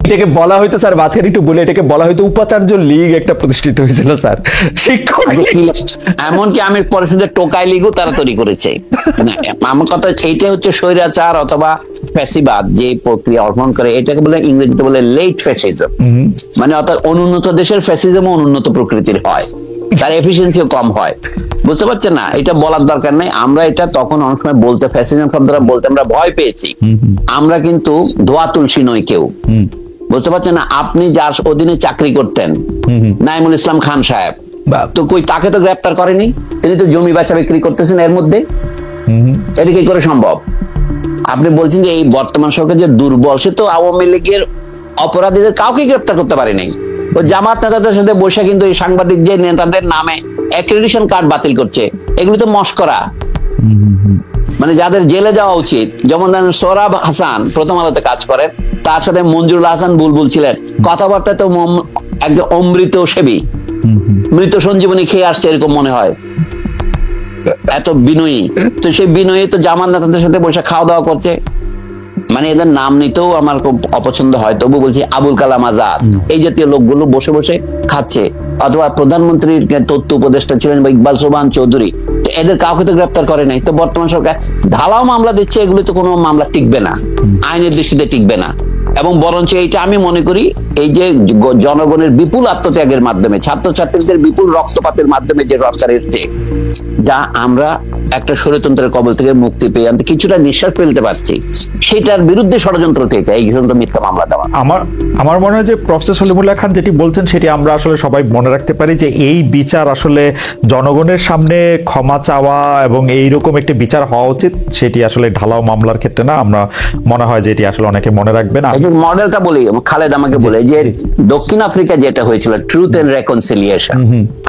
এটাকে বলা হয়তো স্যার, মাঝখানে একটু বলে, এটাকে বলা হয়তো উপাচার্য লীগ একটা প্রতিষ্ঠিত হয়েছিল স্যার, শিক্ষক। এমনকি আমি পরে শুধু টোকাই লীগও তারা তৈরি করেছে। আমার কথা এইটা হচ্ছে স্বৈরাচার অথবা ফ্যাসিবাদ যে প্রক্রিয়া অর্পণ করে, এটাকে বলে ইংরেজিতে বলে লেট ফ্যাসিজম। মানে অর্থাৎ অনুন্নত দেশের ফ্যাসিজম অনুন্নত প্রকৃতির হয়, তার এফিসিয়েন্সিও কম হয়। বুঝতে পারছেন না? এটা বলার দরকার নেই। আমরা এটা তখন অনেক সময় বলতে, ফ্যাসিজম শব্দটা বলতে আমরা ভয় পেয়েছি। আমরা কিন্তু ধোয়া তুলসী নই কেউ, বুঝতে পারছেন না? আপনি যার অধীনে চাকরি করতেন, নাইমুল ইসলাম খান সাহেব, তো কই তাকে তো গ্রেপ্তার করেনি? তিনি তো জমি বেচা বিক্রি করতেছেন এর মধ্যে। এটা কি করে সম্ভব? আপনি বলছেন যে এই বর্তমান সরকার যে দুর্বল, সে তো আওয়ামী লীগের অপরাধীদের কাউকে গ্রেপ্তার করতে পারেনি। ও জামাত নেতাদের সাথে বসে কিন্তু এই সাংবাদিক যে নেতাদের নামে অ্যাক্রেডিটেশন কার্ড বাতিল করছে, এগুলো তো মশকরা। মানে যাদের জেলে যাওয়া উচিত, যেমন সোহরাব হাসান প্রথম আলোতে কাজ করেন, তার সাথে মঞ্জুরুল হাসান বুলবুল ছিলেন, কথাবার্তা তো একদম অমৃত সেবী, মৃত সঞ্জীবনী খেয়ে আসছে এরকম মনে হয়, এত বিনয়ী। তো সেই বিনয়ী তো জামাত নেতাদের সাথে বসে খাওয়া দাওয়া করছে। মানে এদের নাম নিতেও আমার খুব অপছন্দ হয়, তবু বলছি আবুল কালাম আজাদ, এই জাতীয় লোকগুলো বসে বসে খাচ্ছে। অথবা প্রধানমন্ত্রীর তথ্য উপদেষ্টা ছিলেন বা ইকবাল সোবহান চৌধুরী, তো এদের কাউকে তো গ্রেপ্তার করে নাই। তো বর্তমান সরকার ঢালাও মামলা দিচ্ছে, এগুলো তো কোনো মামলা টিকবে না, আইনের দৃষ্টিতে টিকবে না। এবং বরঞ্চ এইটা আমি মনে করি এই যে জনগণের বিপুল আত্মত্যাগের মাধ্যমে, ছাত্রছাত্রীদের বিপুল রক্তপাতের মাধ্যমে যে সরকার এসছে, যা আমরা একটা স্বৈরতন্ত্রের কবল থেকে মুক্তি পেয়ে আমরা কিছুটা নিঃশ্বাস ফেলতে পারছি, সেটার বিরুদ্ধে ষড়যন্ত্র থেকে এই পর্যন্ত মিথ্যা মামলা দেওয়া। আমার মনে হয় যে প্রফেসর সলিমুল্লাহ খান যেটি বলছেন সেটি আমরা আসলে সবাই মনে রাখতে পারি, যে এই বিচার আসলে জনগণের সামনে ক্ষমা চাওয়া এবং এইরকম একটি বিচার হওয়া উচিত, সেটি আসলে ঢালাও মামলার ক্ষেত্রে না। আমরা মনে হয় যে এটি আসলে অনেকে মনে রাখবে না। মডেলটা বলি, খালেদ আমাকে বলে যে দক্ষিণ আফ্রিকা যেটা হয়েছিল ট্রুথ এন্ড রেকনসিলিয়েশন,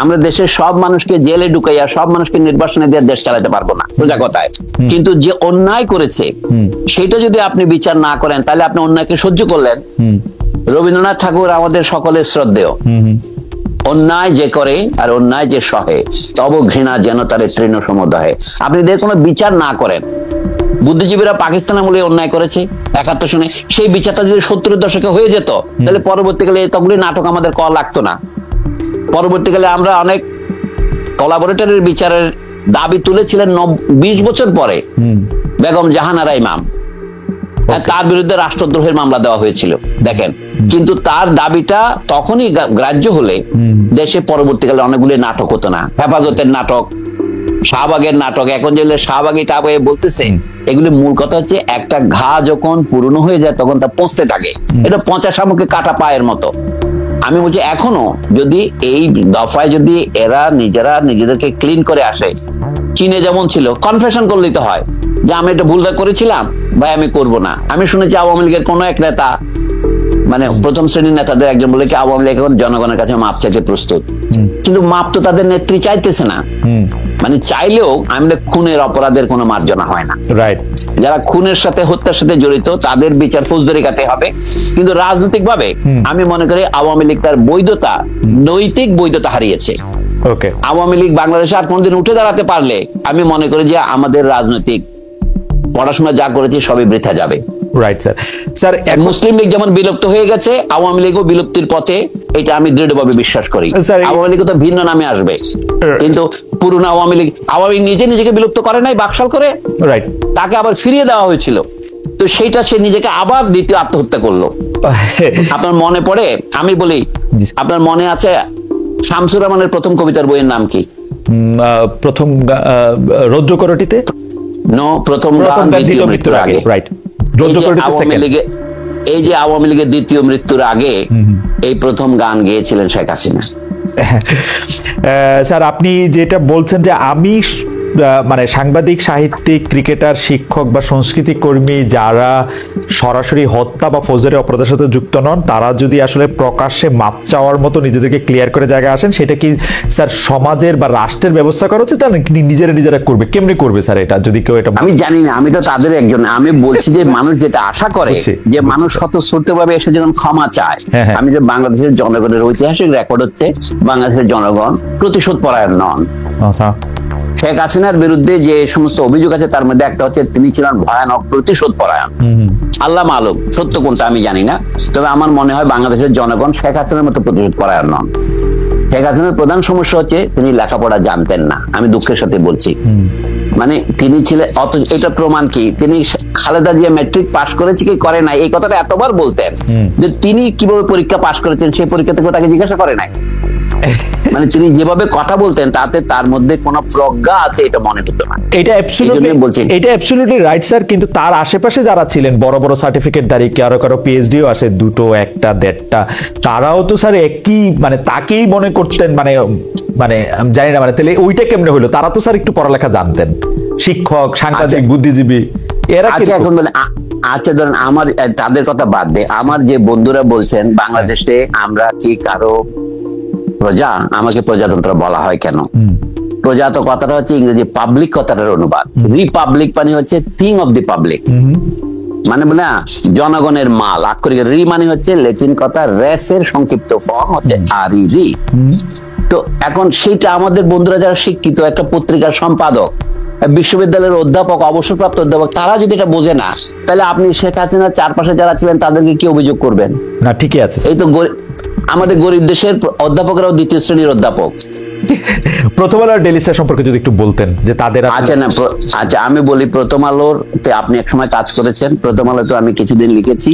আমরা দেশের সব মানুষকে জেলে ঢুকাইয়া সব মানুষকে নির্বাসনে দিয়ে দেশ চালাতে পারবো না, সোজা কথায়। কিন্তু যে অন্যায় করেছে সেটা যদি আপনি বিচার না করেন, তাহলে আপনি অন্যায়কে সহ্য করলেন। রবীন্দ্রনাথ ঠাকুর আমাদের সকলের শ্রদ্ধেয়, অন্যায় যে করে আর অন্যায় যে সহে, তব ঘৃণা যেন তার তৃণ সমুদয়ে। আপনি এদের কোনো বিচার না করেন, বুদ্ধিজীবীরা পাকিস্তান আমলে অন্যায় করেছে 71 সনে, সেই বিচারটা যদি 70-এর দশকে হয়ে যেত, তাহলে পরবর্তীকালে এতগুলি নাটক আমাদের করা লাগতো না। পরবর্তীকালে আমরা অনেক কোলাবোরেটরের বিচারের দাবি তুলেছিলেন 20 বছর পরে বেগম জাহানারা ইমাম, তার বিরুদ্ধে রাষ্ট্রদ্রোহের মামলা দেওয়া হয়েছিল দেখেন। কিন্তু তার দাবিটা তখনই গ্রাহ্য হলে দেশে পরবর্তীকালে অনেকগুলি নাটক হতো না। হেফাজতের নাটক, শাহবাগের নাটক, এখন যে শাহবাগী টাবাগে বলতেছে, এগুলি মূল কথা হচ্ছে একটা ঘা যখন পুরনো হয়ে যায় তখন তা পচতে থাকে, এটা পচা শামুকে কাটা পায়ের মতো। আমি বলছি এখনো যদি এই দফায় যদি এরা নিজেরা নিজেদেরকে ক্লিন করে আসে, চীনে যেমন ছিল কনফেশন করলেই তো হয় যে আমি এটা ভুল করেছিলাম ভাই, আমি করব না। আমি শুনেছি আওয়ামী লীগের কোন এক নেতা, মানে প্রথম শ্রেণীর নেতাদের একজন বলে কি আওয়ামী লীগ এখন জনগণের কাছে মাপ চাইতে প্রস্তুত, কিন্তু মাপ তো তাদের নেত্রী চাইতেছে না। মানে চাইলেও আমাদের খুনের অপরাধের কোনো মার্জনা হয় না। রাইট, যারা খুনের সাথে হত্যার সাথে জড়িত তাদের বিচার ফৌজদারি কাটে হবে। কিন্তু রাজনৈতিক ভাবে আমি মনে করি আওয়ামী লীগ তার বৈধতা, নৈতিক বৈধতা হারিয়েছে। আওয়ামী লীগ বাংলাদেশে আর কোনদিন উঠে দাঁড়াতে পারলে আমি মনে করি যে আমাদের রাজনৈতিক পড়াশোনা যা করেছে সবই বৃথা যাবে। Right sir. স্যার, মুসলিম লীগ যেমন বিলুপ্ত হয়ে গেছে, আওয়ামী লীগও বিলুপ্তির পথে, এটা আমি দৃঢ়ভাবে বিশ্বাস করি। আওয়ামী লীগ তো ভিন্ন নামে আসবে, কিন্তু পুরনো আওয়ামী লীগ, আওয়ামী লীগ নিজে নিজেকে বিলুপ্ত করে নাই, বাকশাল করে। রাইট, তাকে আবার ফিরিয়ে দেওয়া হয়েছিল, তো সেইটা সে নিজেকে আবার দ্বিতীয় আত্মহত্যা করলো। আপনার মনে পড়ে, আমি বলি আপনার মনে আছে শামসুর রহমানের প্রথম কবিতার বইয়ের নাম কি? প্রথম রৌদ্রকরটিতে প্রথম গান দ্বিতীয় মৃত্যুর আগে। রাইট, এই যে আওয়ামী লীগের দ্বিতীয় মৃত্যুর আগে এই প্রথম গান গেয়েছিলেন শেখ হাসিনা। স্যার, আপনি যেটা বলছেন যে আমি মানে সাংবাদিক, সাহিত্যিক, ক্রিকেটার, শিক্ষক বা সংস্কৃতি কর্মী যারা সরাসরি হত্যা বা ফৌজদারি অপরাধের সাথে যুক্ত নন, তারা যদি আসলে প্রকাশ্যে মাপ চাওয়ার মতো নিজেদেরকে ক্লিয়ার করে জায়গায় আসেন, সেটা কি স্যার সমাজের বা রাষ্ট্রের ব্যবস্থা করা উচিত, নিজেরা করবে? কেমনি করবে স্যার এটা, যদি কেউ এটা? আমি জানি না, আমি তো তাদের একজন। আমি বলছি যে মানুষ যেটা আশা করে যে মানুষ স্বতঃস্ফূর্তভাবে এসে যেন ক্ষমা চায়। আমি যে বাংলাদেশের জনগণের ঐতিহাসিক রেকর্ড হচ্ছে বাংলাদেশের জনগণ প্রতিশোধ পরায়ণ নন। শেখ হাসিনার বিরুদ্ধে যে সমস্ত অভিযোগ আছে তার মধ্যে একটা হচ্ছে তিনি ছিলেন ভয়ানক প্রতিশোধ পরায়ণ। আল্লাহ মালুম সত্য কোনটা আমি জানি না, তবে আমার মনে হয় বাংলাদেশের জনগণ শেখ হাসিনার মতো প্রতিশোধ পরায়ণ নন। শেখ হাসিনার প্রধান সমস্যা হচ্ছে তিনি লেখাপড়া জানতেন না, আমি দুঃখের সাথে বলছি। মানে তিনি ছিলেন এটা প্রমাণ কি, তিনি খালেদা জিয়া ম্যাট্রিক পাশ করেছে কি করে নাই এই কথাটা এতবার বলতেন যে তিনি কিভাবে পরীক্ষা পাশ করেছেন সেই পরীক্ষা থেকে তাকে জিজ্ঞাসা করে নাই। মানে তিনি যেভাবে কথা বলতেন তাতে তার মধ্যে কোনো প্রজ্ঞা আছে এটা মনে হতো না। এটা অ্যাবসলিউটলি রাইট স্যার, কিন্তু তার আশেপাশে যারা ছিলেন বড় বড় সার্টিফিকেটধারী, কারো কারো পিএইচডিও আছে, দুটো একটা দেড়টা, তারাও তো স্যার একই মানে তাকেই মনে করতেন, মানে মানে আমি জানি না, মানে তাহলে ওইটা কেমনে হলো? তারা তো স্যার একটু পড়ালেখা জানতেন, শিক্ষক, সাংবাদিক, বুদ্ধিজীবী, এরা আচ্ছা এখন বলে আচ্ছা ধরেন আমার তাদের কথা বাদ দে, আমার যে বন্ধুরা বলছেন বাংলাদেশে আমরা কি কারো প্রজা, আমাকে প্রজাতন্ত্র বলা হয় কেন? প্রজা তো কথাটা হচ্ছে ইংরেজি পাবলিক কথাটার অনুবাদ, রিপাবলিক মানে হচ্ছে থিং অফ দি পাবলিক, মানে না জনগণের মাল। আক্ষরিক রি মানে হচ্ছে ল্যাটিন কথা রেসের সংক্ষিপ্ত ফর্ম হচ্ছে আর রি। তো এখন সেটা আমাদের বন্ধুরা যারা শিক্ষিত, একটা পত্রিকার সম্পাদক, বিশ্ববিদ্যালয়ের অধ্যাপক, অবসরপ্রাপ্ত অধ্যাপক, তারা যদি এটা বোঝে না তাহলে আপনি শেখ হাসিনার চারপাশে যারা ছিলেন তাদেরকে কি অভিযোগ করবেন? না ঠিকই আছে, এই তো আমাদের গরিব দেশের অধ্যাপকরাও দ্বিতীয় শ্রেণীর অধ্যাপক। প্রথম আলোর ডেইলি স্টার সম্পর্কে যদি একটু বলতেন যে তাদের। আচ্ছা না আচ্ছা আমি বলি, প্রথম আলোর আপনি একসময় কাজ করেছেন, প্রথম আলো তো আমি কিছুদিন লিখেছি,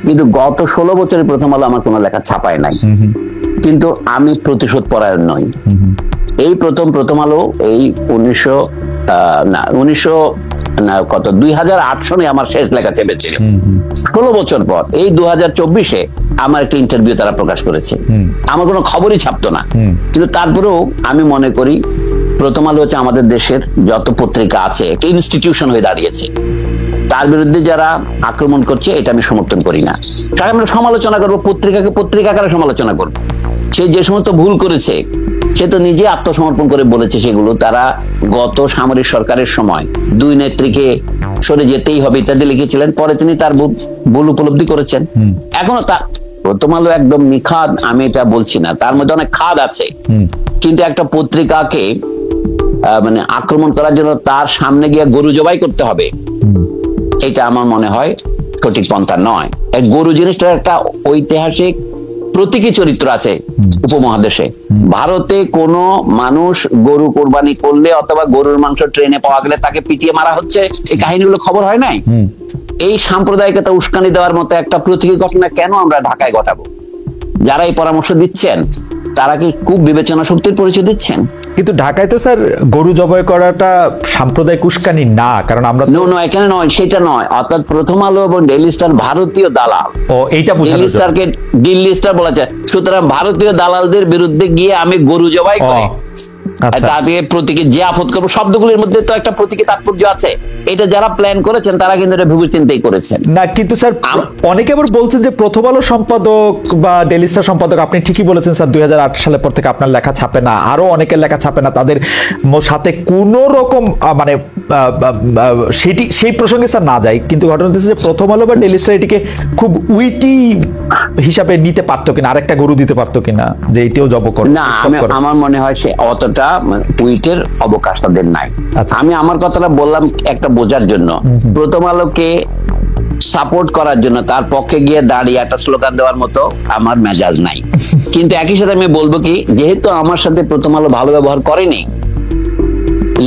কিন্তু গত 16 বছরে প্রথম আলো আমার কোনো লেখা ছাপায় নাই। কিন্তু আমি প্রতিশোধ পরায়ণ নই। এই প্রথম আলো এই 2008 সনে আমার শেষ লেখা চেপেছিল। 16 বছর পর এই 2024-এ আমার একটা ইন্টারভিউ তারা প্রকাশ করেছে, আমার কোনো খবরই ছাপতো না। কিন্তু তারপরেও আমি মনে করি প্রথম আলো হচ্ছে আমাদের দেশের যত পত্রিকা আছে একটা ইনস্টিটিউশন হয়ে দাঁড়িয়েছে। তার বিরুদ্ধে যারা আক্রমণ করছে এটা আমি সমর্থন করি না। কারণ আমরা সমালোচনা করবো, পত্রিকাকে পত্রিকা আকারে সমালোচনা করবো। সে যে সমস্ত ভুল করেছে সে তো নিজে আত্মসমর্পণ করে বলেছে সেগুলো। তারা গত সামরিক সরকারের সময় 2 নেত্রীকে সরে যেতেই হবে ইত্যাদি লিখেছিলেন, পরে তিনি তার ভুল উপলব্ধি করেছেন। এখনো তা প্রথম আলো একদম নিখাদ আমি এটা বলছি না, তার মধ্যে অনেক খাদ আছে, কিন্তু একটা পত্রিকাকে মানে আক্রমণ করার জন্য তার সামনে গিয়ে গরু জবাই করতে হবে, এটা আমার মনে হয় সঠিক পন্থা নয়। গরু জিনিসটার একটা ঐতিহাসিক প্রতীকী চরিত্র আছে উপমহাদেশে। ভারতে কোন মানুষ গরু কোরবানি করলে অথবা গরুর মাংস ট্রেনে পাওয়া গেলে তাকে পিটিয়ে মারা হচ্ছে, এই কাহিনীগুলো খবর হয় নাই। এই সাম্প্রদায়িকতা উস্কানি দেওয়ার মতো একটা প্রতীকী ঘটনা কেন আমরা ঢাকায় ঘটাবো? যারা এই পরামর্শ দিচ্ছেন তারা কি খুব বিবেচনা শক্তির পরিচয় দিচ্ছেন? কিন্তু ঢাকায় তো স্যার গরু জবাই করাটা সাম্প্রদায়িক উস্কানি না, কারণ আমরা এখানে নয়, সেটা নয়। অর্থাৎ প্রথম আলো এবং ডেইলি স্টার ভারতীয় দালাল, এইটা ডেইলি স্টারকে দিল্লি স্টার বলা যায়। সুতরাং ভারতীয় দালালদের বিরুদ্ধে গিয়ে আমি গরু জবাই করি, তাদের প্রতীকী যে আপদ করবো, শব্দগুলির মধ্যে তো একটা প্রতীকী তাৎপর্য আছে। এটা যারা প্ল্যান করেছেন তারা কিন্তু এটা ভেবে চিন্তাই করেছেন না। কিন্তু স্যার অনেকে আবার বলছেন যে প্রথম আলো সম্পাদক বা ডেইলি স্টার সম্পাদক, আপনি ঠিকই বলেছেন স্যার, 2008 সালের পর থেকে আপনার লেখা ছাপে না, আরো অনেকের লেখা ছাপে না, তাদের সাথে কোন রকম মানে সেই প্রসঙ্গে স্যার না যায়। কিন্তু ঘটনা হচ্ছে যে প্রথম আলো বা ডেইলি স্টার এটিকে খুব উইটি হিসাবে নিতে পারতো কিনা, আরেকটা গরু দিতে পারতো কিনা যে এটিও জব করে না। আমার মনে হয় সে অতটা টুইটের অবকাশ তাদের নাই। আমি আমার কথাটা বললাম একটা বোঝার জন্য, প্রথম আলোকে সাপোর্ট করার জন্য তার পক্ষে গিয়ে দাঁড়িয়ে একটা স্লোগান দেওয়ার মতো আমার মেজাজ নাই। কিন্তু একই সাথে আমি বলবো কি, যেহেতু আমার সাথে প্রথম আলো ভালো ব্যবহার করেনি,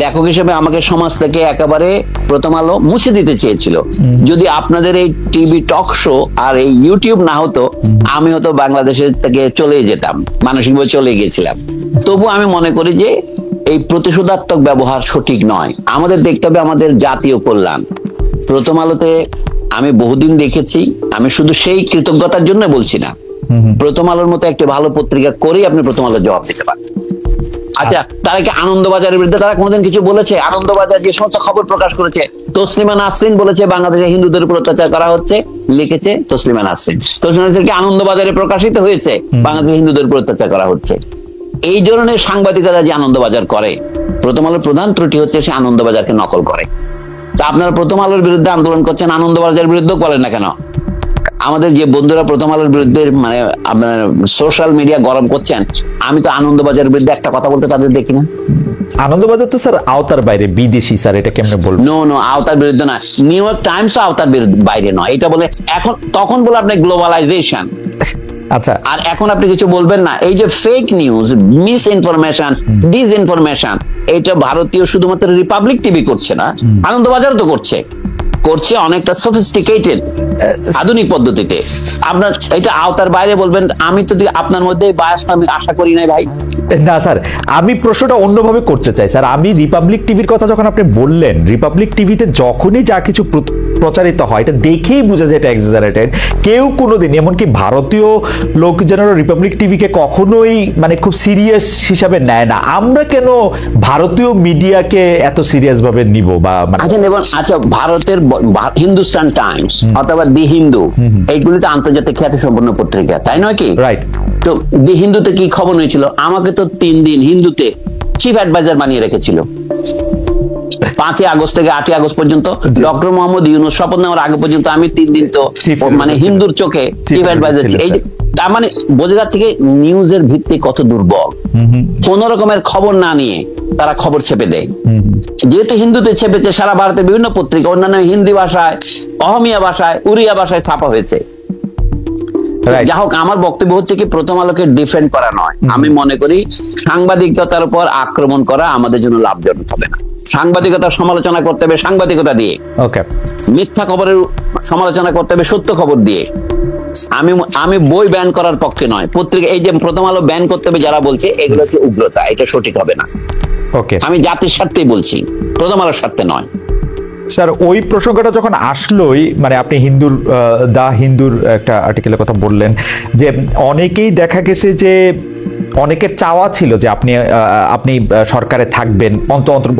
লেখক হিসেবে আমাকে সমাজ থেকে একেবারে প্রথম আলো মুছে দিতে চেয়েছিল। যদি আপনাদের এই টিভি টক শো আর এই ইউটিউব না হতো, আমি হয়তো বাংলাদেশের থেকে চলে যেতাম, মানসিকভাবে চলে গিয়েছিলাম। তবু আমি মনে করি যে এই প্রতিশোধাত্মক ব্যবহার সঠিক নয়। আমাদের দেখতে হবে আমাদের জাতীয় কল্যাণ। প্রথম আলোতে আমি বহুদিন দেখেছি, আমি শুধু সেই কৃতজ্ঞতার জন্য বলছি না, প্রথম আলোর মতো একটি ভালো পত্রিকা করেই আপনি প্রথম আলোর জবাব দিতে পারেন। আচ্ছা, তারা কি আনন্দবাজারের বিরুদ্ধে তারা কোনোদিন কিছু বলেছে? আনন্দবাজার যে সমস্ত খবর প্রকাশ করেছে, তসলিমা নাসরিন বলেছে বাংলাদেশে হিন্দুদের উপর অত্যাচার করা হচ্ছে, লিখেছে তসলিমা নাসরিন। তসলিমা নাসরিন কি আনন্দবাজারে প্রকাশিত হয়েছে বাংলাদেশে হিন্দুদের উপর অত্যাচার করা হচ্ছে? এই ধরনের সাংবাদিকতা যে আনন্দবাজার করে, প্রথম আলোর প্রধান ত্রুটি হচ্ছে সে আনন্দবাজারকে নকল করে। তা আপনারা প্রথম আলোর বিরুদ্ধে আন্দোলন করছেন, আনন্দবাজারের বিরুদ্ধে বলেন না কেন? আমাদের যে বন্ধুরা প্রথম আলোর বিরুদ্ধে মানে আপনার সোশ্যাল মিডিয়া গরম করছেন, আমি তো আনন্দবাজারের বিরুদ্ধে একটা কথা বলতে তাদের দেখি না। আনন্দবাজার তো স্যার আওতার বাইরে, বিদেশি স্যার, এটা কেমনে বলবো? নো আওতার বিরুদ্ধে না, নিউ ইয়র্ক টাইমস আওতার বাইরে নয়, এটা বলে এখন তখন বলে আপনি গ্লোবালাইজেশন। আচ্ছা, আর এখন আপনি কিছু বলবেন না, এই যে fake news, miss information, disinformation, এটা ভারতীয় শুধুমাত্র রিপাবলিক টিভি করছে না, আনন্দবাজার তো করছে অনেকটা সফিস্টিকেটেড আধুনিক পদ্ধতিতে। আপনার এটা আওতার বাইরে বলবেন, আমি তো আপনার মধ্যে বায়াসটা আমি আশা করি নাই ভাই। না স্যার, আমি প্রশ্নটা অন্যভাবে করতে চাই স্যার। আমি রিপাবলিক টিভির কথা যখন আপনি বললেন, রিপাবলিক টিভিতে যখনই যা কিছু প্রচারিত হয় এটা দেখেই বোঝা যায় এটা এক্সাজারেটেড। কেউ কোনোদিন, এমনকি ভারতীয় লোকজনেরা রিপাবলিক টিভিকে কখনোই মানে খুব সিরিয়াস হিসাবে নেয় না। আমরা কেন ভারতীয় মিডিয়াকে এত সিরিয়াস ভাবে নিব? বা আচ্ছা, ভারতের হিন্দুস্তান টাইমস অথবা দি হিন্দু, এইগুলি তো আন্তর্জাতিক খ্যাতি সম্পন্ন পত্রিকা, তাই নয় কি? রাইট। তো দি হিন্দুতে কি খবর হয়েছিল? আমাকে তো 3 দিন হিন্দুতে চিফ অ্যাডভাইজার বানিয়ে রেখেছিল। 5 আগস্ট থেকে 8 আগস্ট পর্যন্ত, ডক্টর মোহাম্মদ ইউনূস শপথ নেওয়ার আগে পর্যন্ত আমি 3 দিন তো মানে হিন্দুর চোখে চিফ অ্যাডভাইজার। এই তার মানে বোঝা যাচ্ছে কি নিউজের ভিত্তি কত দুর্বল। কোন রকমের খবর না নিয়ে তারা খবর ছেপে দেয়। যেহেতু হিন্দুতে ছেপেছে, সারা ভারতের বিভিন্ন পত্রিকা অন্যান্য হিন্দি ভাষায়, অহমিয়া ভাষায়, উড়িয়া ভাষায় ছাপা হয়েছে। যা হোক, আমার বক্তব্য হচ্ছে কি প্রথম আলোকে ডিফেন্ড করা নয়। আমি মনে করি সাংবাদিকতার উপর আক্রমণ করা আমাদের জন্য লাভজনক হবে না। সাংবাদিকতার সমালোচনা করতে হবে সাংবাদিকতা দিয়ে, মিথ্যা খবরের সমালোচনা করতে হবে সত্য খবর দিয়ে। আমি বই ব্যান করার পক্ষে নয়, পত্রিকা এই যে প্রথম আলো ব্যান করতে হবে যারা বলছে, এগুলো হচ্ছে উগ্রতা, এটা সঠিক হবে না। আমি জাতির স্বার্থেই বলছি, প্রথম আলোর স্বার্থে নয়। স্যার, ওই প্রসঙ্গটা যখন আসলোই, মানে আপনি হিন্দুর একটা আর্টিকেলের কথা বললেন, যে অনেকেই দেখা গেছে যে অনেকের চাওয়া ছিল যে আপনি সরকারে থাকবেন,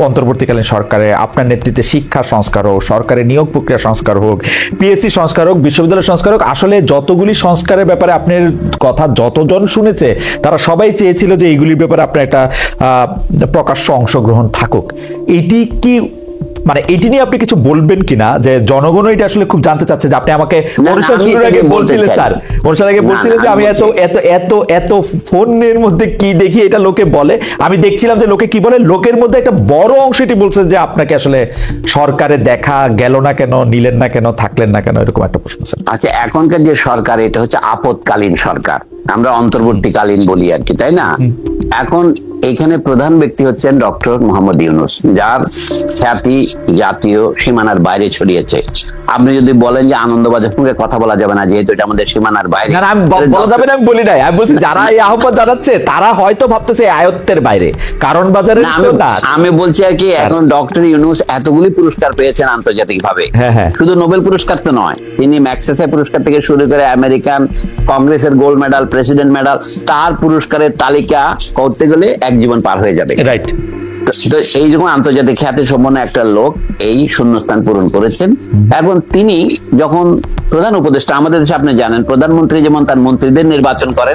অন্তর্বর্তীকালীন সরকারে, আপনার নেতৃত্বে শিক্ষা সংস্কার হোক, সরকারের নিয়োগ প্রক্রিয়া সংস্কার হোক, পিএসসি সংস্কার হোক, বিশ্ববিদ্যালয় সংস্কার হোক। আসলে যতগুলি সংস্কারের ব্যাপারে আপনার কথা যতজন শুনেছে, তারা সবাই চেয়েছিল যে এইগুলির ব্যাপারে আপনার একটা প্রকাশ্য অংশগ্রহণ থাকুক। এটি কি মানে এটি নিয়ে আপনি কিছু বলবেন কিনা? যে জনগণ এটা আসলে খুব জানতে চাচ্ছে যে আপনি আমাকে অনুষ্ঠান শুরুর আগে বলছিলেন, স্যার অনুষ্ঠান আগে বলছিলেন যে আমি এত এত এত এত ফোনের মধ্যে কি দেখি এটা লোকে বলে। আমি দেখছিলাম যে লোকে কি বলে, লোকের মধ্যে একটা বড় অংশ এটি বলছে যে আপনাকে আসলে সরকারে দেখা গেল না কেন, নিলেন না কেন, থাকলেন না কেন, এরকম একটা প্রশ্ন স্যার। আচ্ছা, এখনকার যে সরকার এটা হচ্ছে আপৎকালীন সরকার, আমরা অন্তর্বর্তীকালীন বলি আর কি, তাই না? এখন এখানে প্রধান ব্যক্তি হচ্ছেন ডক্টর মোহাম্মদ ইউনূস, যার খ্যাতি জাতীয় সীমানার বাইরে ছড়িয়েছে। আপনি যদি বলেন যে আনন্দবাজার সঙ্গে কথা বলা যাবে না যেহেতু এটা আমাদের সীমানার বাইরে, বলা যাবে না আমি বলি নাই, আমি বলছি যারা এই আহ্বান জানাচ্ছে তারা হয়তো ভাবতেছে আয়ত্তের বাইরে, কারণ বাজারে আমি বলছি আর কি, এখন ডক্টর ইউনূস এতগুলি পুরস্কার পেয়েছেন আন্তর্জাতিক ভাবে, শুধু নোবেল পুরস্কার তো নয়, তিনি ম্যাগসেসে পুরস্কার থেকে শুরু করে আমেরিকান কংগ্রেসের gold medal, president medal, star পুরস্কারের তালিকা করতে গেলে এক জীবন পার হয়ে যাবে। রাইট। তো এই যখন আন্তর্জাতিক খ্যাতি সম্পন্ন একটা লোক এই শূন্যস্থান পূরণ করেছেন, এখন তিনি যখন প্রধান উপদেষ্টা, আমাদের দেশে আপনি জানেন প্রধানমন্ত্রী যেমন তার মন্ত্রীদের নির্বাচন করেন,